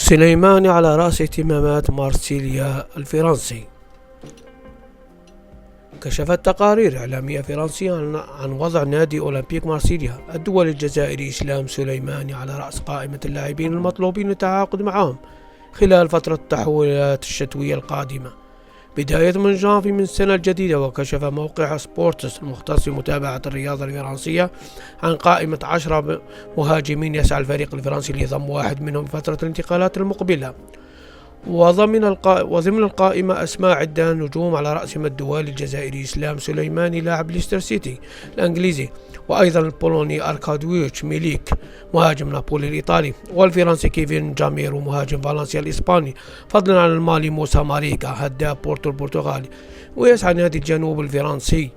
سليماني على رأس اهتمامات مارسيليا الفرنسي. كشفت تقارير إعلامية فرنسية عن وضع نادي أولمبيك مارسيليا الدولي الجزائري إسلام سليماني على رأس قائمة اللاعبين المطلوبين للتعاقد معهم خلال فترة التحولات الشتوية القادمة بداية من جانفي من السنة الجديدة. وكشف موقع سبورتس المختص بمتابعة الرياضة الفرنسية عن قائمة 10 مهاجمين يسعى الفريق الفرنسي لضم واحد منهم في فترة الانتقالات المقبلة، وضمن القائمة أسماء عدة نجوم على رأسهم الدولي الجزائري إسلام سليماني لاعب ليستر سيتي الإنجليزي، وأيضا البولوني أركاديويتش ميليك مهاجم نابولي الإيطالي، والفرنسي كيفين جاميرو مهاجم فالنسيا الإسباني، فضلا عن المالي موسى ماريكا هداف بورتو البرتغالي. ويسعى نادي الجنوب الفرنسي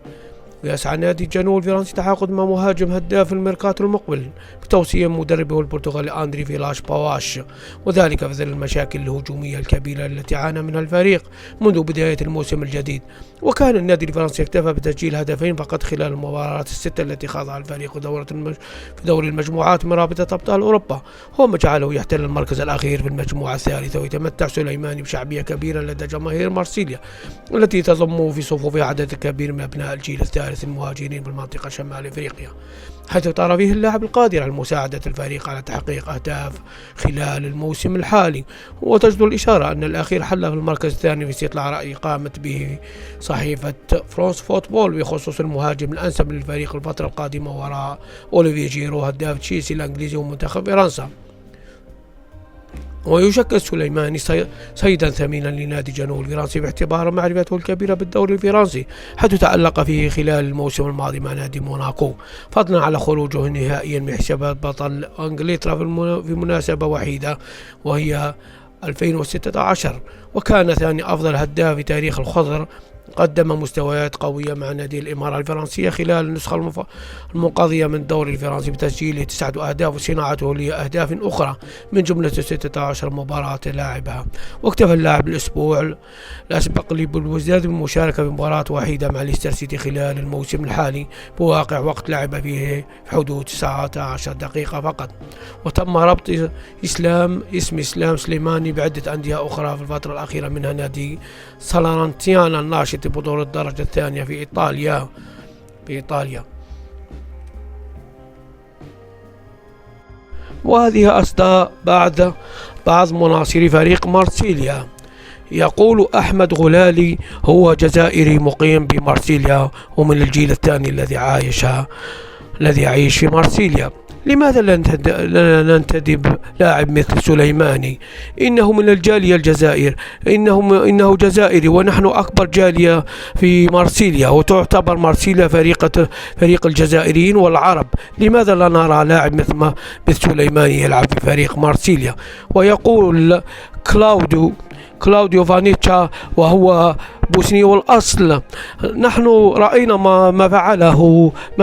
تعاقد مع مهاجم هداف الميركاتو المقبل بتوصية مدربه البرتغالي أندري فيلاش باواش، وذلك في ظل المشاكل الهجومية الكبيرة التي عانى منها الفريق منذ بداية الموسم الجديد. وكان النادي الفرنسي اكتفى بتسجيل هدفين فقط خلال المباريات الستة التي خاضها الفريق في دوري المجموعات من رابطة أبطال أوروبا، هو ما جعله يحتل المركز الأخير في المجموعة الثالثة. ويتمتع سليماني بشعبية كبيرة لدى جماهير مارسيليا التي تضم في صفوفها عدد كبير من أبناء الجيل الثالث المهاجرين بالمنطقة شمال أفريقيا، حيث ترى فيه اللاعب القادر على مساعدة الفريق على تحقيق أهداف خلال الموسم الحالي. وتجدر الإشارة أن الأخير حل في المركز الثاني في استطلاع رأي قامت به صحيفة فرانس فوتبول بخصوص المهاجم الأنسب للفريق الفترة القادمة وراء أوليفيه جيرو هداف تشيلسي الإنجليزي ومنتخب فرنسا. ويشكل سليماني صيدا ثمينا لنادي جنوب الفرنسي باعتبار معرفته الكبيرة بالدوري الفرنسي، حيث تألق فيه خلال الموسم الماضي مع نادي موناكو، فضلا على خروجه نهائيا من حسابات بطل انجلترا في مناسبة وحيدة وهي 2016، وكان ثاني أفضل هداف في تاريخ الخضر. قدم مستويات قوية مع نادي الإمارة الفرنسية خلال النسخة المنقضية من الدوري الفرنسي بتسجيله 9 أهداف وصناعته لأهداف أخرى من جملة 16 مباراة لاعبها. واكتفى اللاعب الأسبوع الأسبق بالوزداد بالمشاركة بمباراة وحيدة مع ليستر سيتي خلال الموسم الحالي بواقع وقت لعب فيه في حدود 19 دقيقة فقط. وتم ربط اسم إسلام سليماني بعدة أندية أخرى في الفترة الأخيرة منها نادي سالرنتيانا الناشط بطولة الدرجة الثانية في إيطاليا. وهذه أصداء بعض مناصري فريق مارسيليا. يقول أحمد غلالي هو جزائري مقيم بمارسيليا ومن الجيل الثاني الذي يعيش في مارسيليا. لماذا لا ننتدب لاعب مثل سليماني؟ إنه من الجالية الجزائر، إنه جزائري ونحن أكبر جالية في مارسيليا، وتعتبر مارسيليا فريق الجزائريين والعرب. لماذا لا نرى لاعب مثل سليماني يلعب في فريق مارسيليا؟ ويقول كلاوديو فانيتشا وهو بوسني الأصل، نحن رأينا ما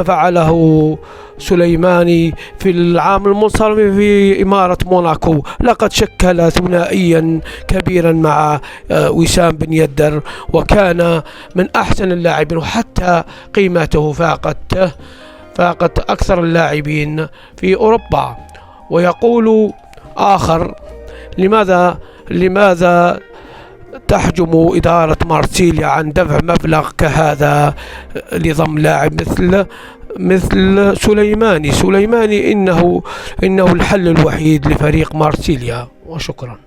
فعله سليماني في العام المنصرم في إمارة موناكو. لقد شكل ثنائيا كبيرا مع وسام بن يدر، وكان من أحسن اللاعبين، وحتى قيمته فاقت أكثر اللاعبين في أوروبا. ويقول آخر: لماذا تحجم إدارة مارسيليا عن دفع مبلغ كهذا لضم لاعب مثل سليماني؟ إنه الحل الوحيد لفريق مارسيليا. وشكرا.